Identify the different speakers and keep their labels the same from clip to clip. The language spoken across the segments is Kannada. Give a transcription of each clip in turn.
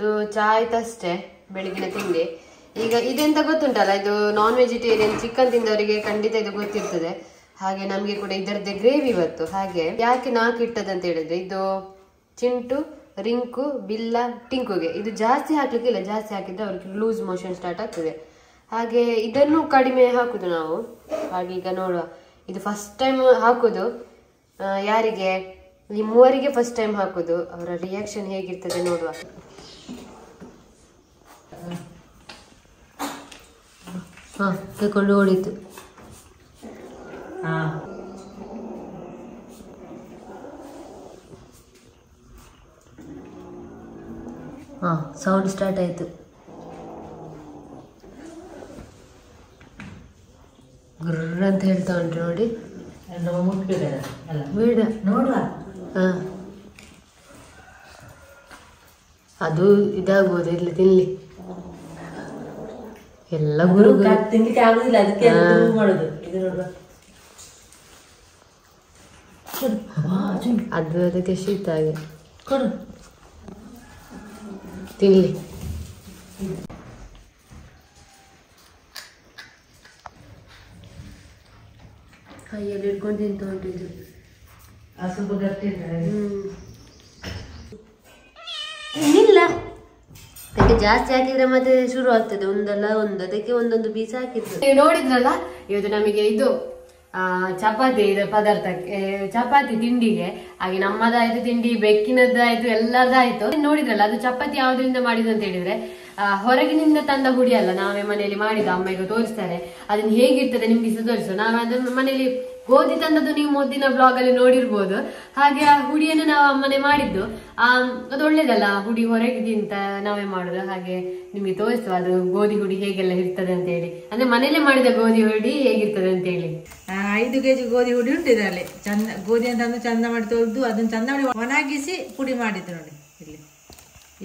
Speaker 1: ನಮ್ದು ಚಾ ಆಯ್ತಷ್ಟೇ ಬೆಳಗಿನ ತಿಂಡಿ. ಈಗ ಇದೆಂತ ಗೊತ್ತುಂಟಲ್ಲ, ಇದು ನಾನ್ ವೆಜಿಟೇರಿಯನ್ ಚಿಕನ್ ತಿಂದವರಿಗೆ ಖಂಡಿತ ಇದು ಗೊತ್ತಿರ್ತದೆ. ಹಾಗೆ ನಮ್ಗೆ ಕೂಡ ಇದರದ್ದೇ ಗ್ರೇವಿ ಇವತ್ತು. ಹಾಗೆ ಯಾಕೆ 4 ಇಟ್ಟದಂತ ಹೇಳಿದ್ರೆ, ಇದು ಚಿಂಟು, ರಿಂಕು, ಬಿಲ್ಲ, ಟಿಂಕುಗೆ ಇದು ಜಾಸ್ತಿ ಹಾಕ್ಲಿಕ್ಕಿಲ್ಲ. ಜಾಸ್ತಿ ಹಾಕಿದ್ರೆ ಅವ್ರಿಗೆ ಲೂಸ್ ಮೋಷನ್ ಸ್ಟಾರ್ಟ್ ಆಗ್ತದೆ. ಹಾಗೆ ಇದನ್ನು ಕಡಿಮೆ ಹಾಕುದು ನಾವು. ಹಾಗೆ ಈಗ ನೋಡುವ, ಇದು ಫಸ್ಟ್ ಟೈಮ್ ಹಾಕುದು. ಯಾರಿಗೆ? ಈ 3 ಫಸ್ಟ್ ಟೈಮ್ ಹಾಕುದು. ಅವರ ರಿಯಾಕ್ಷನ್ ಹೇಗಿರ್ತದೆ ನೋಡುವ. ಹಾ, ತಕೊಂಡು ಓಡಿತು. ಹಾ, ಸೌಂಡ್ ಸ್ಟಾರ್ಟ್ ಆಯ್ತು. ಗುರ್ರ ಅಂತ ಹೇಳ್ತಾ ಉಂಟು ನೋಡಿ. ಬೇಡ ನೋಡುವ. ಹಾ, ಅದು ಇದಾಗ್ಬೋದು. ಇಲ್ಲಿ ತಿನ್ಲಿ ಎಲ್ಲ ಗುರು
Speaker 2: ತಿನ್ಲಿಕ್ಕೆ ಆಗುದಿಲ್ಲ, ಅದಕ್ಕೆ ಮಾಡುದು.
Speaker 1: ಅದು ಅದಕ್ಕೆ ಶೀತ ಆಗಿ ಕೊಡು, ತಿನ್ಲಿ. ಕೈಯಲ್ಲಿ ಹಿಡ್ಕೊಂಡು ತಿಂತ ಹೊಂಟಿದ್ದು.
Speaker 2: ಸ್ವಲ್ಪ ಗಟ್ಟಿ
Speaker 1: ಇಲ್ಲ, ಅದಕ್ಕೆ ಜಾಸ್ತಿ ಹಾಕಿದ್ರೆ ಮತ್ತೆ ಶುರು ಆಗ್ತದೆ. ಒಂದಲ್ಲ ಒಂದು, ಅದಕ್ಕೆ ಒಂದೊಂದು ಪೀಸ್ ಹಾಕಿದ್ರು. ನೀವು ನೋಡಿದ್ರಲ್ಲ, ಇವತ್ತು ನಮಗೆ ಇದು ಚಪಾತಿ ಇದು ಪದಾರ್ಥಕ್ಕೆ, ಚಪಾತಿ ತಿಂಡಿಗೆ. ಹಾಗೆ ನಮ್ಮದಾಯ್ತು ತಿಂಡಿ, ಬೆಕ್ಕಿನದ್ದಾಯ್ತು, ಎಲ್ಲದಾಯ್ತು. ನೋಡಿದ್ರಲ್ಲ, ಅದು ಚಪಾತಿ ಯಾವ್ದ್ರಿಂದ ಮಾಡಿದ್ದು ಅಂತ ಹೇಳಿದ್ರೆ, ಹೊರಗಿನಿಂದ ತಂದ ಹುಡಿ ಅಲ್ಲ, ನಾವೇ ಮನೆಯಲ್ಲಿ ಮಾಡಿದ. ಅಮ್ಮ ಈಗ ತೋರಿಸ್ತಾರೆ ಅದನ್ನ ಹೇಗಿರ್ತದೆ ನಿಮ್ಗೆ ಸಹ ತೋರಿಸು. ನಾವು ಅದನ್ನ ಮನೆಯಲ್ಲಿ ಗೋಧಿ ತಂದದ್ದು ನೀವು ಮೊದಲಿನ ಬ್ಲಾಗ್ ಅಲ್ಲಿ ನೋಡಿರ್ಬೋದು. ಹಾಗೆ ಆ ಹುಡಿಯನ್ನು ನಾವು ಅಮ್ಮನೆ ಮಾಡಿದ್ದು. ಅದು ಒಳ್ಳೇದಲ್ಲ, ಹುಡಿ ಹೊರಗಿಂತ ನಾವೇ ಮಾಡುದು. ಹಾಗೆ ನಿಮ್ಗೆ ತೋರಿಸುವ ಅದು ಗೋಧಿ ಹುಡಿ ಹೇಗೆಲ್ಲ ಇರ್ತದೆ ಅಂತ ಹೇಳಿ. ಅಂದ್ರೆ ಮನೇಲೆ ಮಾಡಿದ ಗೋಧಿ ಹುಡಿ ಹೇಗಿರ್ತದೆ ಅಂತ ಹೇಳಿ.
Speaker 2: 5 kg ಗೋಧಿ ಹುಡಿ ಉಂಟು ಇದರಲ್ಲಿ. ಚಂದ ಗೋಧಿ ಅಂತ ಚಂದ ಮಾಡಿ ತೊಳೆದು ಅದನ್ನ ಚಂದ ಮಾಡಿ ಒಣಗಿಸಿ ಪುಡಿ ಮಾಡಿದ್ದು ನೋಡಿ. ಇಲ್ಲಿ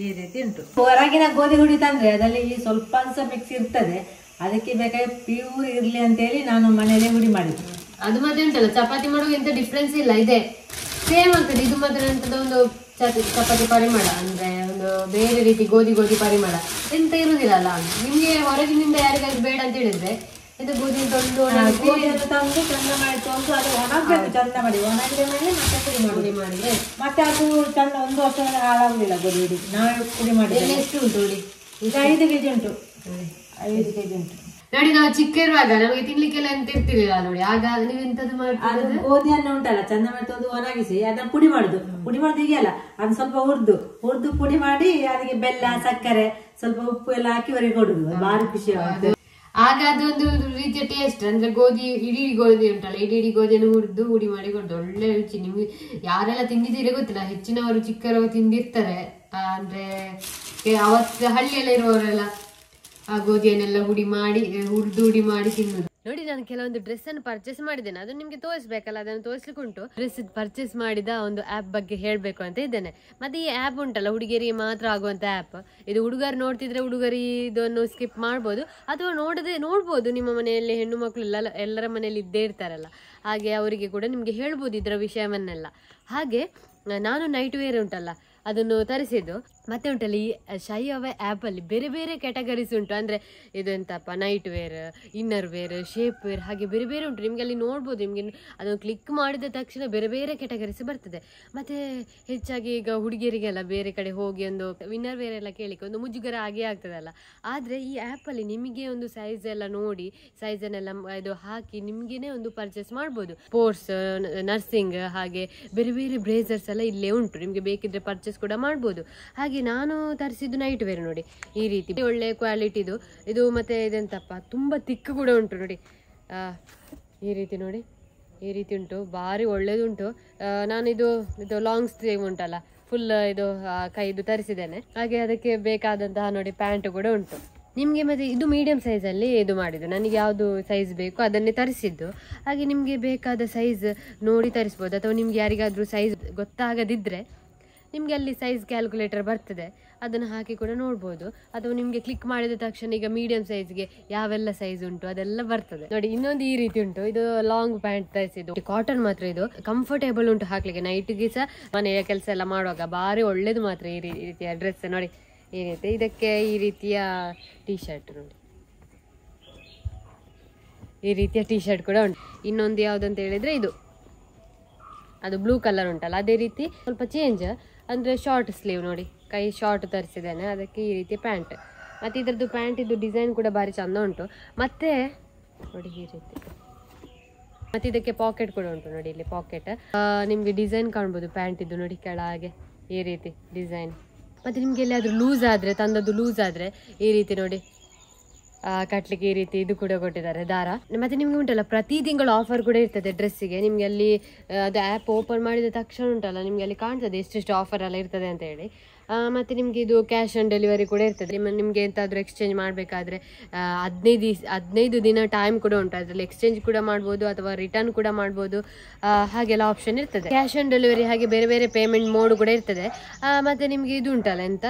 Speaker 2: ಈ ರೀತಿ ಉಂಟು. ಹೊರಗಿನ ಗೋಧಿ ಹುಡಿ ತಂದ್ರೆ ಅದರಲ್ಲಿ ಸ್ವಲ್ಪ ಮಿಕ್ಸ್ ಇರ್ತದೆ. ಅದಕ್ಕೆ ಬೇಕಾದ್ರೆ ಪ್ಯೂರ್ ಇರ್ಲಿ ಅಂತ ಹೇಳಿ ನಾನು ಮನೆಯಲ್ಲೇ ಹುಡಿ ಮಾಡಿದ್ದು.
Speaker 1: ಅದು ಮತ್ತೆ ಉಂಟಲ್ಲ, ಚಪಾತಿ ಮಾಡುವ ಎಂತ ಡಿಫ್ರೆನ್ಸ್ ಇಲ್ಲ, ಇದೆ ಸೇಮ್ ಆಗ್ತದೆ. ಇದು ಮಾತ್ರ ಎಂತದ ಒಂದು ಚಪಾತಿ ಪರಿಮಳ, ಅಂದ್ರೆ ಒಂದು ಬೇರೆ ರೀತಿ ಗೋಧಿ ಪರಿಮಳ ಎಂತ ಇರುದಿಲ್ಲ ಅಲ್ಲ. ನಿಮ್ಗೆ ಹೊರಗಿನಿಂದ ಯಾರಿಗಾದ್ರು ಬೇಡ ಅಂತ ಹೇಳಿದ್ರೆ ಇದು ಗೋಧಿ ತಂದು
Speaker 2: ಚಂದ ಮಾಡಿ ತೊಂದು ಅದು ಒಣಗಬೇಕು. ಚಂದ ಮಾಡಿ ಒಣಗಿದ ಮೇಲೆ ಮತ್ತೆ ಪುಡಿ ಮಾಡಿದ್ರೆ ಮತ್ತೆ ಅದು ಚಂದ 1 ವರ್ಷ ಹಾಳಾಗುದಿಲ್ಲ. ಗೋಧಿ ಹುಡಿ ನಾವು ಪುಡಿ ಮಾಡಿ.
Speaker 1: ಎಷ್ಟು ಉಂಟು ಹುಡಿ?
Speaker 2: ಈಗ 5 kg ಉಂಟು. 5 kg ಉಂಟು
Speaker 1: ನೋಡಿ. ನಾವು ಚಿಕ್ಕ ಇರುವಾಗ ನಮಗೆ ತಿನ್ಲಿಕ್ಕೆಲ್ಲ ಎಂತ ಇರ್ತಿರ್ಲಿಲ್ಲ ನೋಡಿ. ಆಗ ನೀವು ಎಂತದ್ದು ಮಾಡ್ತೀವಿ,
Speaker 2: ಗೋಧಿಯನ್ನು ಉಂಟಲ್ಲ ಚಂದ ಮಾಡಿ ತೊಂದು ಒಣಗಿಸಿ ಅದನ್ನ ಪುಡಿ ಮಾಡುದು. ಪುಡಿ ಮಾಡುದು ಹೀಗೆ ಅಲ್ಲ, ಅದನ್ನ ಸ್ವಲ್ಪ ಹುರ್ದು ಪುಡಿ ಮಾಡಿ ಅದಕ್ಕೆ ಬೆಲ್ಲ, ಸಕ್ಕರೆ, ಸ್ವಲ್ಪ ಉಪ್ಪು ಎಲ್ಲ ಹಾಕಿ ಹೊರಗೆ ಕೊಡುದು. ಭಾರಿ ಖುಷಿ ಆಗುತ್ತೆ.
Speaker 1: ಆಗ ಅದೊಂದು ರೀತಿಯ ಟೇಸ್ಟ್. ಅಂದ್ರೆ ಗೋಧಿ, ಇಡೀ ಗೋಧಿ ಉಂಟಲ್ಲ, ಇಡೀ ಗೋಧಿಯನ್ನು ಹುರಿದು ಹುಡಿ ಮಾಡಿ ಕೊಡುದು. ಒಳ್ಳೆ ರುಚಿ. ನಿಮ್ಗೆ ಯಾರೆಲ್ಲ ತಿಂದಿದ್ದೀರಿ ಗೊತ್ತಿಲ್ಲ, ಹೆಚ್ಚಿನವರು ಚಿಕ್ಕವರು ತಿಂದಿರ್ತಾರೆ. ಅಂದ್ರೆ ಅವತ್ತು ಹಳ್ಳಿಯೆಲ್ಲ ಇರುವವರೆಲ್ಲ ಆ ಗೋಧಿಯನ್ನೆಲ್ಲ ಹುಡಿ ಮಾಡಿ ತಿನ್ನುದು ನೋಡಿ. ನಾನು ಕೆಲವೊಂದು ಡ್ರೆಸ್ ಅನ್ನು ಪರ್ಚೇಸ್ ಮಾಡಿದ್ದೇನೆ, ಅದು ನಿಮ್ಗೆ ತೋರಿಸ್ಬೇಕಲ್ಲ, ಅದನ್ನು ತೋರಿಸ್ಲಿಕ್ಕೆ ಉಂಟು. ಡ್ರೆಸ್ ಪರ್ಚೇಸ್ ಮಾಡಿದ ಒಂದು ಆಪ್ ಬಗ್ಗೆ ಹೇಳ್ಬೇಕು ಅಂತ ಇದ್ದೇನೆ. ಮತ್ತೆ ಈ ಆಪ್ ಉಂಟಲ್ಲ, ಹುಡುಗಿಯರಿಗೆ ಮಾತ್ರ ಆಗುವಂತ ಆಪ್ ಇದು. ಹುಡುಗರು ನೋಡ್ತಿದ್ರೆ ಹುಡುಗರು ಇದನ್ನು ಸ್ಕಿಪ್ ಮಾಡ್ಬೋದು, ಅಥವಾ ನೋಡ್ಬೋದು. ನಿಮ್ಮ ಮನೆಯಲ್ಲಿ ಹೆಣ್ಣು ಮಕ್ಕಳು ಎಲ್ಲರ ಮನೆಯಲ್ಲಿ ಇದ್ದೇ ಇರ್ತಾರಲ್ಲ, ಹಾಗೆ ಅವರಿಗೆ ಕೂಡ ನಿಮ್ಗೆ ಹೇಳ್ಬೋದು ಇದರ ವಿಷಯವನ್ನೆಲ್ಲ. ಹಾಗೆ ನಾನು ನೈಟ್ ವೇರ್ ಉಂಟಲ್ಲ ಅದನ್ನು ತರಿಸಿದ್ದು. ಮತ್ತೆ ಉಂಟಲ್ಲ, ಈ ಶೈ ಅವೇ ಆ್ಯಪಲ್ಲಿ ಬೇರೆ ಬೇರೆ ಕ್ಯಾಟಗರೀಸ್ ಉಂಟು. ಅಂದರೆ ಇದು ಎಂತಪ್ಪ, night wear, inner wear, shape wear, ಹಾಗೆ ಬೇರೆ ಬೇರೆ ಉಂಟು. ನಿಮಗೆ ಅಲ್ಲಿ ನೋಡ್ಬೋದು. ನಿಮಗೆ ಅದನ್ನು ಕ್ಲಿಕ್ ಮಾಡಿದ ತಕ್ಷಣ ಬೇರೆ ಬೇರೆ ಕ್ಯಾಟಗರೀಸ್ ಬರ್ತದೆ. ಮತ್ತು ಹೆಚ್ಚಾಗಿ ಈಗ ಹುಡುಗಿಯರಿಗೆಲ್ಲ ಬೇರೆ ಕಡೆ ಹೋಗಿ ಒಂದು ಇನ್ನರ್ ವೇರ್ ಎಲ್ಲ ಕೇಳಿಕ್ಕೆ ಒಂದು ಮುಜುಗರ ಆಗೇ ಆಗ್ತದಲ್ಲ. ಆದರೆ ಈ ಆ್ಯಪಲ್ಲಿ ನಿಮಗೆ ಒಂದು ಸೈಜ್ ಎಲ್ಲ ನೋಡಿ, ಸೈಜನ್ನೆಲ್ಲ ಇದು ಹಾಕಿ ನಿಮಗೇನೆ ಒಂದು ಪರ್ಚೇಸ್ ಮಾಡ್ಬೋದು. ಸ್ಪೋರ್ಟ್ಸ್, ನರ್ಸಿಂಗ್, ಹಾಗೆ ಬೇರೆ ಬೇರೆ ಬ್ರೇಸರ್ಸ್ ಎಲ್ಲ ಇಲ್ಲೇ ಉಂಟು. ನಿಮಗೆ ಬೇಕಿದ್ರೆ ಪರ್ಚೇಸ್ ಕೂಡ ಮಾಡ್ಬೋದು. ಹಾಗೆ ನಾನು ತರಿಸಿದ್ದು ನೈಟ್ ವೇರ್ ನೋಡಿ, ಈ ರೀತಿ ಒಳ್ಳೆ ಕ್ವಾಲಿಟಿದು ಇದು. ಮತ್ತೆ ಇದೆಂತಪ್ಪ, ತುಂಬ ತಿಕ್ಕು ಕೂಡ ಉಂಟು ನೋಡಿ. ಈ ರೀತಿ ನೋಡಿ, ಈ ರೀತಿ ಉಂಟು, ಭಾರಿ ಒಳ್ಳೇದುಂಟು. ನಾನು ಇದು ಲಾಂಗ್ ಸ್ಲೀವ್ ಉಂಟಲ್ಲ, ಫುಲ್ ಇದು ಕೈದು ತರಿಸಿದ್ದೇನೆ. ಹಾಗೆ ಅದಕ್ಕೆ ಬೇಕಾದಂತಹ ನೋಡಿ ಪ್ಯಾಂಟ್ ಕೂಡ ಉಂಟು ನಿಮಗೆ. ಮತ್ತೆ ಇದು ಮೀಡಿಯಂ ಸೈಜಲ್ಲಿ ಇದು ಮಾಡಿದ್ದು. ನನಗೆ ಯಾವುದು ಸೈಜ್ ಬೇಕು ಅದನ್ನೇ ತರಿಸಿದ್ದು. ಹಾಗೆ ನಿಮಗೆ ಬೇಕಾದ ಸೈಜ್ ನೋಡಿ ತರಿಸ್ಬೋದು. ಅಥವಾ ನಿಮ್ಗೆ ಯಾರಿಗಾದ್ರೂ ಸೈಜ್ ಗೊತ್ತಾಗದಿದ್ದರೆ ನಿಮಗೆ ಅಲ್ಲಿ ಸೈಜ್ ಕ್ಯಾಲ್ಕುಲೇಟರ್ ಬರ್ತದೆ, ಅದನ್ನು ಹಾಕಿ ಕೂಡ ನೋಡ್ಬೋದು. ಅಥವಾ ನಿಮಗೆ ಕ್ಲಿಕ್ ಮಾಡಿದ ತಕ್ಷಣ ಈಗ ಮೀಡಿಯಂ ಸೈಜ್ಗೆ ಯಾವೆಲ್ಲ ಸೈಜ್ ಉಂಟು ಅದೆಲ್ಲ ಬರ್ತದೆ ನೋಡಿ. ಇನ್ನೊಂದು ಈ ರೀತಿ ಉಂಟು, ಇದು ಲಾಂಗ್ ಪ್ಯಾಂಟ್ ತರಿಸಿದ್ದು, ಕಾಟನ್ ಮಾತ್ರ. ಇದು ಕಂಫರ್ಟೇಬಲ್ ಉಂಟು ಹಾಕ್ಲಿಕ್ಕೆ, ನೈಟ್ಗೆ ಸಹ ಮನೆಯ ಕೆಲಸ ಎಲ್ಲ ಮಾಡುವಾಗ ಭಾರಿ ಒಳ್ಳೇದು ಮಾತ್ರ ಈ ರೀತಿಯ ಡ್ರೆಸ್ ನೋಡಿ. ಏನಿದೆ. ಇದಕ್ಕೆ ಈ ರೀತಿಯ ಟೀ ಶರ್ಟ್ ನೋಡಿ, ಈ ರೀತಿಯ ಟೀ ಶರ್ಟ್ ಕೂಡ ಉಂಟು. ಇನ್ನೊಂದು ಯಾವುದಂತ ಹೇಳಿದ್ರೆ ಇದು, ಅದು ಬ್ಲೂ ಕಲರ್ ಉಂಟಲ್ಲ ಅದೇ ರೀತಿ ಸ್ವಲ್ಪ ಚೇಂಜ್ ಅಂದರೆ ಶಾರ್ಟ್ ಸ್ಲೀವ್ ನೋಡಿ, ಕೈ ಶಾರ್ಟ್ ತರಿಸಿದ್ದೇನೆ, ಅದಕ್ಕೆ ಈ ರೀತಿಯ ಪ್ಯಾಂಟ್. ಮತ್ತು ಇದರದ್ದು ಪ್ಯಾಂಟ್ ಇದು ಡಿಸೈನ್ ಕೂಡ ಭಾರಿ ಚಂದ ಉಂಟು. ಮತ್ತು ನೋಡಿ ಈ ರೀತಿ, ಮತ್ತು ಇದಕ್ಕೆ ಪಾಕೆಟ್ ಕೂಡ ಉಂಟು ನೋಡಿ, ಇಲ್ಲಿ ಪಾಕೆಟ್ ನಿಮಗೆ ಡಿಸೈನ್ ಕಾಣ್ಬೋದು ಪ್ಯಾಂಟ್ ಇದು ನೋಡಿ, ಕೆಳಗೆ ಈ ರೀತಿ ಡಿಸೈನ್. ಮತ್ತು ನಿಮಗೆ ಎಲ್ಲಿಯಾದರೂ ಲೂಸ್ ಆದರೆ, ತಂದದ್ದು ಲೂಸ್ ಆದರೆ ಈ ರೀತಿ ನೋಡಿ ಕಟ್ಲಿಕ್ಕೆ ಈ ರೀತಿ ಇದು ಕೂಡ ಕೊಟ್ಟಿದ್ದಾರೆ ದಾರ. ಮತ್ತೆ ನಿಮ್ಗೆ ಉಂಟಲ್ಲ ಪ್ರತಿ ತಿಂಗಳು ಆಫರ್ ಕೂಡ ಇರ್ತದೆ ಡ್ರೆಸ್ಸಿಗೆ. ನಿಮ್ಗೆ ಅಲ್ಲಿ ಅದು ಆ್ಯಪ್ ಓಪನ್ ಮಾಡಿದ ತಕ್ಷಣ ಉಂಟಲ್ಲ ನಿಮ್ಗೆ ಅಲ್ಲಿ ಕಾಣ್ತದೆ ಎಷ್ಟೆಷ್ಟು ಆಫರ್ ಎಲ್ಲ ಇರ್ತದೆ ಅಂತ ಹೇಳಿ. ಮತ್ತು ನಿಮಗೆ ಇದು ಕ್ಯಾಶ್ ಆನ್ ಡೆಲಿವರಿ ಕೂಡ ಇರ್ತದೆ. ನಿಮಗೆ ಎಂತಾದರೂ ಎಕ್ಸ್ಚೇಂಜ್ ಮಾಡಬೇಕಾದ್ರೆ 15 ದಿನ ಟೈಮ್ ಕೂಡ ಉಂಟು. ಅದರಲ್ಲಿ ಎಕ್ಸ್ಚೇಂಜ್ ಕೂಡ ಮಾಡ್ಬೋದು ಅಥವಾ ರಿಟರ್ನ್ ಕೂಡ ಮಾಡ್ಬೋದು, ಹಾಗೆಲ್ಲ ಆಪ್ಷನ್ ಇರ್ತದೆ. ಕ್ಯಾಶ್ ಆನ್ ಡೆಲಿವರಿ ಹಾಗೆ ಬೇರೆ ಬೇರೆ ಪೇಮೆಂಟ್ ಮೋಡ್ ಕೂಡ ಇರ್ತದೆ. ಮತ್ತು ನಿಮಗೆ ಇದು ಉಂಟಲ್ಲ ಎಂತ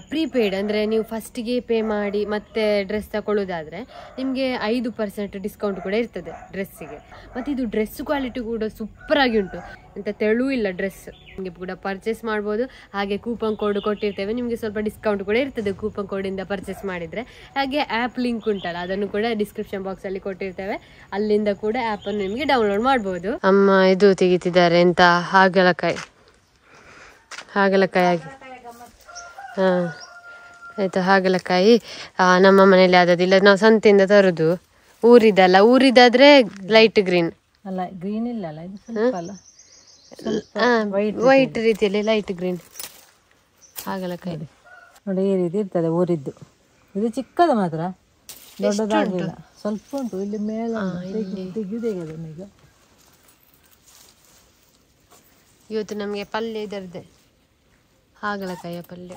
Speaker 1: ಪ್ರೀಪೇಯ್ಡ್ ಅಂದರೆ ನೀವು ಫಸ್ಟಿಗೆ ಪೇ ಮಾಡಿ ಮತ್ತೆ ಡ್ರೆಸ್ ತಗೊಳ್ಳೋದಾದರೆ ನಿಮಗೆ 5% ಡಿಸ್ಕೌಂಟ್ ಕೂಡ ಇರ್ತದೆ ಡ್ರೆಸ್ಸಿಗೆ. ಮತ್ತು ಇದು ಡ್ರೆಸ್ ಕ್ವಾಲಿಟಿ ಕೂಡ ಸೂಪರಾಗಿ ಉಂಟು, ಎಂತ ತೆಳು ಇಲ್ಲ ಡ್ರೆಸ್. ನಿಮಗೆ ಕೂಡ ಪರ್ಚೇಸ್ ಮಾಡ್ಬೋದು. ಹಾಗೆ ಕೂಪನ್ ಕೋಡ್ ಕೊಟ್ಟಿರ್ತೇವೆ, ನಿಮಗೆ ಸ್ವಲ್ಪ ಡಿಸ್ಕೌಂಟ್ ಕೂಡ ಇರ್ತದೆ ಕೂಪನ್ ಕೋಡಿಂದ ಪರ್ಚೇಸ್ ಮಾಡಿದರೆ. ಹಾಗೆ ಆ್ಯಪ್ ಲಿಂಕ್ ಉಂಟಲ್ಲ ಅದನ್ನು ಕೂಡ ಡಿಸ್ಕ್ರಿಪ್ಷನ್ ಬಾಕ್ಸಲ್ಲಿ ಕೊಟ್ಟಿರ್ತೇವೆ, ಅಲ್ಲಿಂದ ಕೂಡ ಆ್ಯಪನ್ನು ನಿಮಗೆ ಡೌನ್ಲೋಡ್ ಮಾಡ್ಬೋದು. ಅಮ್ಮ ಇದು ತೆಗಿತಿದ್ದಾರೆ ಎಂತ ಹಾಗಲಕಾಯಿ ಆಗಿ. ಹಾಂ ಆಯಿತು, ಹಾಗಲಕಾಯಿ ನಮ್ಮ ಮನೇಲಿ ಆದದಿಲ್ಲ, ನಾವು ಸಂತೆಯಿಂದ ತರೋದು. ಊರಿದಲ್ಲ, ಊರಿದಾದ್ರೆ ಲೈಟ್ ಗ್ರೀನ್
Speaker 2: ಅಲ್ಲ, ಗ್ರೀನ್ ಇಲ್ಲ ಅಲ್ಲ, ಇದು ಸ್ವಲ್ಪ ಅಲ್ಲ,
Speaker 1: ವೈಟ್ ರೀತಿಯಲ್ಲಿ ಲೈಟ್ ಗ್ರೀನ್ ಹಾಗಲಕಾಯಿ
Speaker 2: ನೋಡಿ ಈ ರೀತಿ ಇರ್ತದೆ ಊರಿದ್ದು. ಇದು ಚಿಕ್ಕದು ಮಾತ್ರ, ದೊಡ್ಡದಾಗಿಲ್ಲ, ಸ್ವಲ್ಪ ಉಂಟು. ಇಲ್ಲಿ ಮೇಲೆ ತೆಗೆಯುವುದೇ ಈಗ.
Speaker 1: ಇವತ್ತು ನಮಗೆ ಪಲ್ಯ ಇದರದ್ದೇ, ಹಾಗಲಕಾಯಿಯ ಪಲ್ಯ.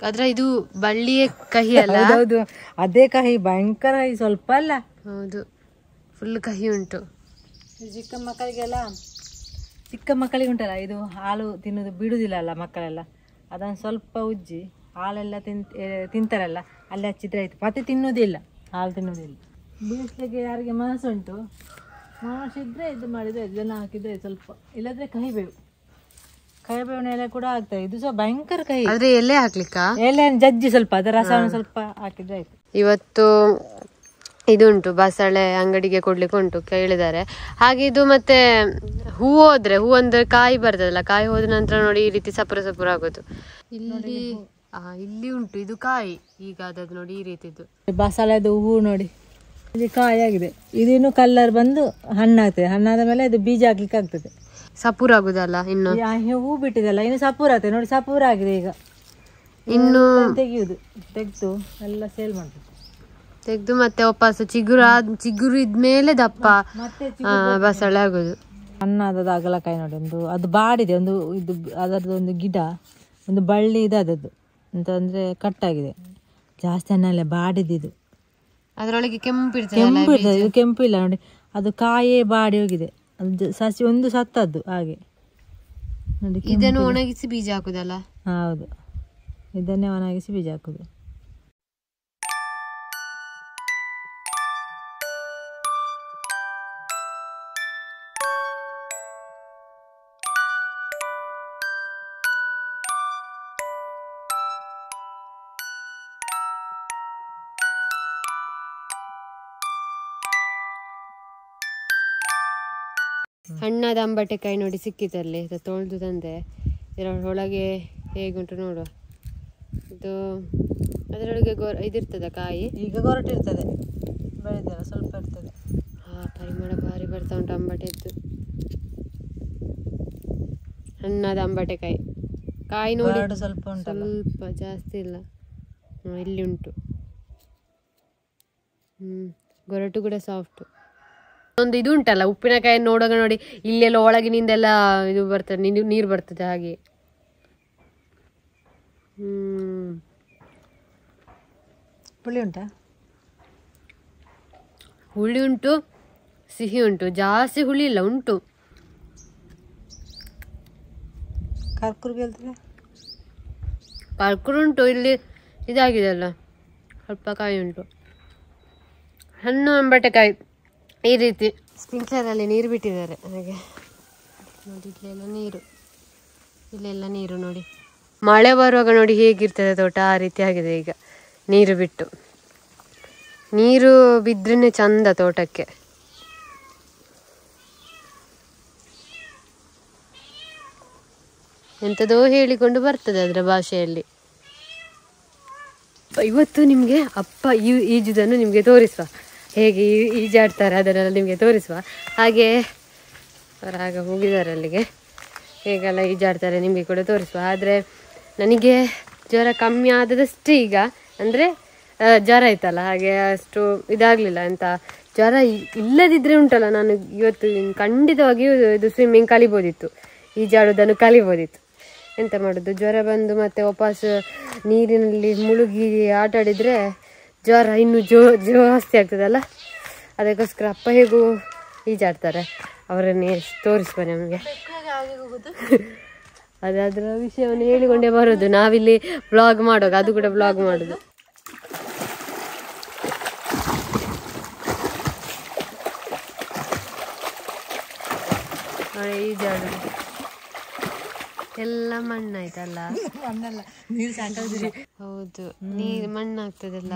Speaker 1: ಆದ್ರೆ ಇದು ಬಳ್ಳಿಯೇ ಕಹಿ ಅಲ್ಲ?
Speaker 2: ಹೌದು, ಅದೇ ಕಹಿ, ಭಯಂಕರ ಕಹಿ, ಸ್ವಲ್ಪ ಅಲ್ಲ.
Speaker 1: ಹೌದು, ಫುಲ್ ಕಹಿ ಉಂಟು.
Speaker 2: ಚಿಕ್ಕ ಮಕ್ಕಳಿಗೆ ಉಂಟಲ್ಲ, ಇದು ಹಾಲು ತಿನ್ನೋದು ಬಿಡುದಿಲ್ಲ ಅಲ್ಲ ಮಕ್ಕಳೆಲ್ಲ, ಅದನ್ನು ಸ್ವಲ್ಪ ಉಜ್ಜಿ ಹಾಲೆಲ್ಲ ತಿಂತಾರಲ್ಲ ಅಲ್ಲಿ ಹಚ್ಚಿದ್ರೆ ಆಯ್ತು. ಮತ್ತೆ ತಿನ್ನೋದಿಲ್ಲ, ಹಾಲು ತಿನ್ನೋದಿಲ್ಲ. ಬೀಳಿಸ್ಲಿಕ್ಕೆ ಯಾರಿಗೆ ಮನಸ್ಸುಂಟು, ಮನಸ್ಸಿದ್ರೆ ಇದು ಮಾಡಿದ್ರೆ ಇದನ್ನು ಹಾಕಿದ್ರೆ ಸ್ವಲ್ಪ, ಇಲ್ಲದ್ರೆ ಕಹಿಬೇವಿನ ಎಲೆ ಕೂಡ ಆಗ್ತದೆ. ಇದು ಸಹ ಭಯಂಕರ ಕಹಿ.
Speaker 1: ಆದ್ರೆ ಎಲೆ ಹಾಕ್ಲಿಕ್ಕ,
Speaker 2: ಎಲೆ ಜಜ್ಜಿ ಸ್ವಲ್ಪ ಅದರ ರಸವನ್ನು ಸ್ವಲ್ಪ ಹಾಕಿದ್ರೆ ಆಯ್ತು.
Speaker 1: ಇವತ್ತು ಇದು ಉಂಟು, ಬಸಳೆ ಅಂಗಡಿಗೆ ಕೊಡ್ಲಿಕ್ಕೆ ಉಂಟು ಕೇಳಿದ್ದಾರೆ. ಹಾಗೆ ಇದು ಮತ್ತೆ ಹೂ ಹೋದ್ರೆ, ಹೂ ಅಂದ್ರೆ ಕಾಯಿ ಬರ್ತದಲ್ಲ, ಕಾಯಿ ಹೋದ ನಂತರ ನೋಡಿ ಈ ರೀತಿ ಸಪುರ ಆಗೋದು. ಇಲ್ಲಿ ಉಂಟು ಇದು ಕಾಯಿ, ಈಗ ಅದದ್ದು ನೋಡಿ ಈ ರೀತಿದು
Speaker 2: ಬಸಳೆದು ಹೂ ನೋಡಿ, ಇಲ್ಲಿ ಕಾಯಿ ಆಗಿದೆ. ಇದಿನ್ನು ಕಲರ್ ಬಂದು ಹಣ್ಣಾಗ್ತದೆ, ಹಣ್ಣಾದ ಮೇಲೆ ಇದು ಬೀಜ ಹಾಕ್ಲಿಕ್ಕೆ ಆಗ್ತದೆ,
Speaker 1: ಸಪೂರ ಆಗುದಲ್ಲ. ಇನ್ನು
Speaker 2: ಹೂ ಬಿಟ್ಟಿದಲ್ಲ, ಇನ್ನು ಸಪೂರ ಆಗ್ತದೆ ನೋಡಿ, ಸಪೂರ ಆಗಿದೆ. ಈಗ
Speaker 1: ಇನ್ನು
Speaker 2: ತೆಗೆದು ಎಲ್ಲ ಸೇಲ್ ಮಾಡ್ತದೆ,
Speaker 1: ತೆಗೆದು ಮತ್ತೆ ವಾಪಸ್ ಚಿಗುರು ಇದ್ಮೇಲೆ ದಪ್ಪ ಬಸಳೆ ಆಗುದು.
Speaker 2: ಹಣ್ಣಾದದ ಅಗಲಕಾಯಿ ನೋಡಿ, ಒಂದು ಅದು ಬಾಡಿದೆ, ಒಂದು ಇದು ಅದರದ್ದು ಒಂದು ಗಿಡ, ಒಂದು ಬಳ್ಳಿ ಇದೆ ಅದದ್ದು ಅಂತಂದ್ರೆ ಕಟ್ಟಾಗಿದೆ, ಜಾಸ್ತಿ ಹಣ್ಣಲ್ಲ, ಬಾಡಿದ್ದು.
Speaker 1: ಅದರೊಳಗೆ ಕೆಂಪು
Speaker 2: ಇರ್ತದೆ, ಇದು ಕೆಂಪು ಇಲ್ಲ ನೋಡಿ, ಅದು ಕಾಯೇ ಬಾಡಿ ಹೋಗಿದೆ, ಅದು ಸಸಿ ಒಂದು ಸತ್ತದ್ದು ಹಾಗೆ ನೋಡಿ.
Speaker 1: ಇದನ್ನು ಒಣಗಿಸಿ ಬೀಜ ಹಾಕುದಲ್ಲ?
Speaker 2: ಹೌದು, ಇದನ್ನೇ ಒಣಗಿಸಿ ಬೀಜ ಹಾಕುದು.
Speaker 1: ಹಣ್ಣಾದ ಅಂಬಟೆಕಾಯಿ ನೋಡಿ ಸಿಕ್ಕಿತಲ್ಲಿ, ತೊಳೆದು ತಂದೆ. ಇದರೊಳಗೆ ಹೇಗುಂಟು ನೋಡುವ. ಇದು ಅದರೊಳಗೆ ಇದಿರ್ತದೆ ಕಾಯಿ,
Speaker 2: ಈಗ ಗೊರಟಿರ್ತದೆ, ಬೆಳೆದಲ್ಲ ಸ್ವಲ್ಪ ಇರ್ತದೆ.
Speaker 1: ಪರಿಮಳ ಭಾರಿ ಬರ್ತಾ ಉಂಟು ಅಂಬಟೆದ್ದು. ಹಣ್ಣಾದ ಅಂಬಟೆಕಾಯಿ ಕಾಯಿ ನೋಡಿ
Speaker 2: ಸ್ವಲ್ಪ ಉಂಟು,
Speaker 1: ಸ್ವಲ್ಪ ಜಾಸ್ತಿ ಇಲ್ಲ. ಇಲ್ಲಿ ಉಂಟು, ಗೊರಟು ಕೂಡ ಸಾಫ್ಟ್. ಒಂದು ಇದು ಉಂಟಲ್ಲ ಉಪ್ಪಿನಕಾಯಿ ನೋಡುವಾಗ ನೋಡಿ, ಇಲ್ಲೆಲ್ಲ ಒಳಗಿನಿಂದೆಲ್ಲ ಇದು ಬರ್ತದೆ, ನೀರು ಬರ್ತದೆ ಹಾಗೆ.
Speaker 2: ಹುಳಿ ಉಂಟಾ?
Speaker 1: ಹುಳಿ ಉಂಟು, ಸಿಹಿ ಉಂಟು, ಜಾಸ್ತಿ ಹುಳಿ ಇಲ್ಲ, ಉಂಟು. ಕರ್ಕುರು ಉಂಟು, ಇಲ್ಲಿ ಇದಾಗಿದೆ ಅಲ್ಲ, ಸ್ವಲ್ಪ ಕಾಯಿ ಉಂಟು. ಹಣ್ಣು ಅಂಬಟೆಕಾಯಿ ಈ ರೀತಿ ಸ್ಪ್ರಿಂಕ್ಲರಲ್ಲಿ ನೀರು ಬಿಟ್ಟಿದ್ದಾರೆ ಹಾಗೆ ನೋಡಿ, ಇಲ್ಲೆಲ್ಲ ನೀರು ಇಲ್ಲೆಲ್ಲ ನೀರು ನೋಡಿ, ಮಳೆ ಬರುವಾಗ ನೋಡಿ ಹೇಗಿರ್ತದೆ ತೋಟ, ಆ ರೀತಿ ಆಗಿದೆ ಈಗ ನೀರು ಬಿಟ್ಟು. ನೀರು ಬಿದ್ರೇನೆ ಚಂದ ತೋಟಕ್ಕೆ. ಎಂಥದೋ ಹೇಳಿಕೊಂಡು ಬರ್ತದೆ ಅದರ ಭಾಷೆಯಲ್ಲಿ. ಇವತ್ತು ನಿಮಗೆ ಅಪ್ಪ ಈಜುದನ್ನು ನಿಮಗೆ ತೋರಿಸುವ, ಹೇಗೆ ಈಜಾಡ್ತಾರೆ ಅದನ್ನೆಲ್ಲ ನಿಮಗೆ ತೋರಿಸುವ. ಹಾಗೆ ಅವರಾಗ ಹೋಗಿದ್ದಾರೆ ಅಲ್ಲಿಗೆ, ಹೇಗೆಲ್ಲ ಈಜಾಡ್ತಾರೆ ನಿಮಗೆ ಕೂಡ ತೋರಿಸುವ. ಆದರೆ ನನಗೆ ಜ್ವರ ಕಮ್ಮಿ ಆದದಷ್ಟೇ ಈಗ, ಅಂದರೆ ಜ್ವರ ಆಯ್ತಲ್ಲ, ಹಾಗೆ ಅಷ್ಟು ಇದಾಗಲಿಲ್ಲ ಅಂತ. ಜ್ವರ ಇಲ್ಲದಿದ್ದರೆ ಉಂಟಲ್ಲ, ನಾನು ಇವತ್ತು ಖಂಡಿತವಾಗಿಯೂ ಇದು ಸ್ವಿಮ್ಮಿಂಗ್ ಕಲಿಬೋದಿತ್ತು, ಈಜಾಡೋದನ್ನು ಕಲಿಬೋದಿತ್ತು. ಎಂತ ಮಾಡೋದು, ಜ್ವರ ಬಂದು ಮತ್ತೆ ವಾಪಸ್ ನೀರಿನಲ್ಲಿ ಮುಳುಗಿ ಆಟಾಡಿದರೆ ಜ್ವರ ಇನ್ನೂ ಜಾಸ್ತಿ ಆಗ್ತದಲ್ಲ. ಅದಕ್ಕೋಸ್ಕರ ಅಪ್ಪ ಹೇಗೂ ಈಜಾಡ್ತಾರೆ, ಅವರನ್ನೇ ತೋರಿಸುವ ನಮಗೆ. ಅದರ ವಿಷಯವನ್ನು ಹೇಳಿಕೊಂಡೇ ಬರೋದು, ನಾವಿಲ್ಲಿ ವ್ಲಾಗ್ ಮಾಡುವಾಗ ಅದು ಕೂಡ ವ್ಲಾಗ್ ಮಾಡೋದು. ಈಜಾಡುದು ಎಲ್ಲ ಮಣ್ಣಾಯ್ತಲ್ಲ,
Speaker 2: ನೀರು ಸಾಕಾಗುದಿಲ್ಲ.
Speaker 1: ಹೌದು, ನೀರು ಮಣ್ಣಾಗ್ತದಲ್ಲ,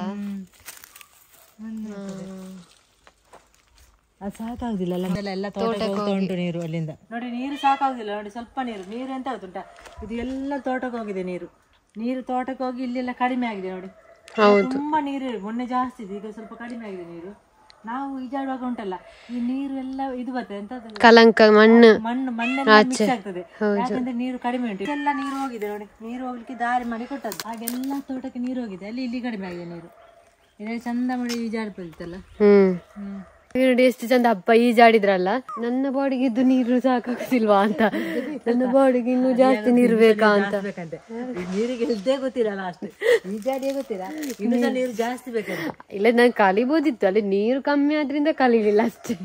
Speaker 2: ಅದು ಸಾಕಾಗುದಿಲ್ಲ. ಎಲ್ಲ ತೋಟಕ್ಕೆ ಉಂಟು ನೀರು ಅಲ್ಲಿಂದ ನೋಡಿ, ನೀರು ಸಾಕಾಗುದಿಲ್ಲ ನೋಡಿ, ಸ್ವಲ್ಪ ನೀರು ಎಂತ ಆಗುತ್ತುಂಟ, ಇದು ಎಲ್ಲ ತೋಟಕ್ಕೆ ಹೋಗಿದೆ ನೀರು. ತೋಟಕ್ಕೆ ಹೋಗಿ ಇಲ್ಲೆಲ್ಲ ಕಡಿಮೆ ಆಗಿದೆ ನೋಡಿ. ತುಂಬಾ ನೀರು ಮೊನ್ನೆ ಜಾಸ್ತಿ ಇದೆ, ಈಗ ಸ್ವಲ್ಪ ಕಡಿಮೆ ಆಗಿದೆ ನೀರು. ನಾವು ಈಜಾಡುವಾಗ ಉಂಟಲ್ಲ, ಈ ನೀರು ಎಲ್ಲ ಇದು ಬರ್ತದೆ, ಎಂತ
Speaker 1: ಕಲಂಕ
Speaker 2: ಮಣ್ಣೆಲ್ಲ ಮಿಕ್ಸ್ ಆಗ್ತದೆ, ಯಾಕಂದ್ರೆ ನೀರು ಕಡಿಮೆ ಉಂಟು. ಎಲ್ಲ ನೀರು ಹೋಗಿದೆ ನೋಡಿ, ನೀರು ಹೋಗ್ಲಿಕ್ಕೆ ದಾರಿ ಮಾಡಿ ಕೊಟ್ಟದ್ದು. ಹಾಗೆಲ್ಲ ತೋಟಕ್ಕೆ ನೀರು ಹೋಗಿದೆ, ಇಲ್ಲಿ ಕಡಿಮೆ ಆಗಿದೆ ನೀರು. ಇದರಲ್ಲಿ ಚಂದ ಮಾಡಿ ಈಜಾಡ್ಬೋದಿತ್ತಲ್ಲ.
Speaker 1: ನೋಡಿ ಎಷ್ಟು ಚಂದ ಅಪ್ಪ ಈಜಾಡಿದ್ರಲ್ಲ. ನನ್ನ ಬಾಡಿಗೆ ಇದ್ದು ನೀರು ಸಾಕಾಗುದಿಲ್ವಾ ಅಂತ, ನನ್ನ ಬಾಡಿಗೆ ಇನ್ನೂ ಜಾಸ್ತಿ ನೀರು ಬೇಕಾ ಅಂತ.
Speaker 2: ನೀರಿಗೆ ಇದ್ದೇ ಗೊತ್ತಿರಲ್ಲ, ಅಷ್ಟು ಈಜಾಡಿಯೇ ಗೊತ್ತಿಲ್ಲ, ಇನ್ನೂ ನೀರು ಜಾಸ್ತಿ ಬೇಕಂತ.
Speaker 1: ಇಲ್ಲ, ನಾನು ಕಲಿಬೋದಿತ್ತು, ಅಲ್ಲಿ ನೀರು ಕಮ್ಮಿ ಆದ್ರಿಂದ ಕಲೀಲಿಲ್ಲ ಅಷ್ಟೇ.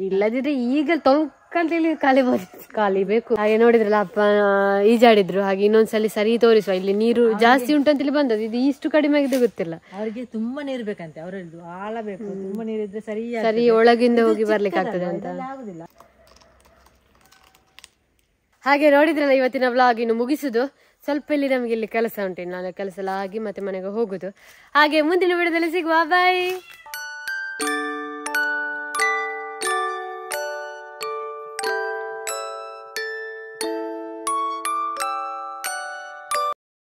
Speaker 1: ಇಲ್ಲದಿದ್ರೆ ಈಗ ತೊಳ್ಕಂತೇಳಿ ಕಲಿಬೇಕು. ಹಾಗೆ ನೋಡಿದ್ರಲ್ಲ ಅಪ್ಪ ಈಜಾಡಿದ್ರು. ಹಾಗೆ ಇನ್ನೊಂದ್ಸಲಿ ಸರಿ ತೋರಿಸುವ, ಇಲ್ಲಿ ನೀರು ಜಾಸ್ತಿ ಉಂಟಂತೇಳಿ ಬಂದದ್ದು, ಇದು ಇಷ್ಟು ಕಡಿಮೆ ಆಗಿದೆ ಗೊತ್ತಿಲ್ಲ.
Speaker 2: ಅವ್ರಿಗೆ ತುಂಬಾ ನೀರು ಬೇಕಂತೆ, ಅವರದ್ದು ಆಳ ಬೇಕು, ತುಂಬಾ ನೀರು ಇದ್ರೆ
Speaker 1: ಸರಿ ಒಳಗಿಂದ ಹೋಗಿ ಬರ್ಲಿಕ್ಕೆ ಆಗ್ತದೆ ಅಂತ. ಹಾಗೆ ನೋಡಿದ್ರಲ್ಲ ಇವತ್ತಿನ ವ್ಲಾಗ್ ಇನ್ನು ಮುಗಿಸುದು. ಸ್ವಲ್ಪ ಇಲ್ಲಿ ನಮ್ಗೆ ಇಲ್ಲಿ ಕೆಲಸ ಉಂಟು, ನಾನು ಕೆಲಸ ಎಲ್ಲ ಆಗಿ ಮತ್ತೆ ಮನೆಗೆ ಹೋಗುದು. ಹಾಗೆ ಮುಂದಿನ ವಿಡಿಯೋದಲ್ಲಿ ಸಿಗುವ, ಬಾಯ್.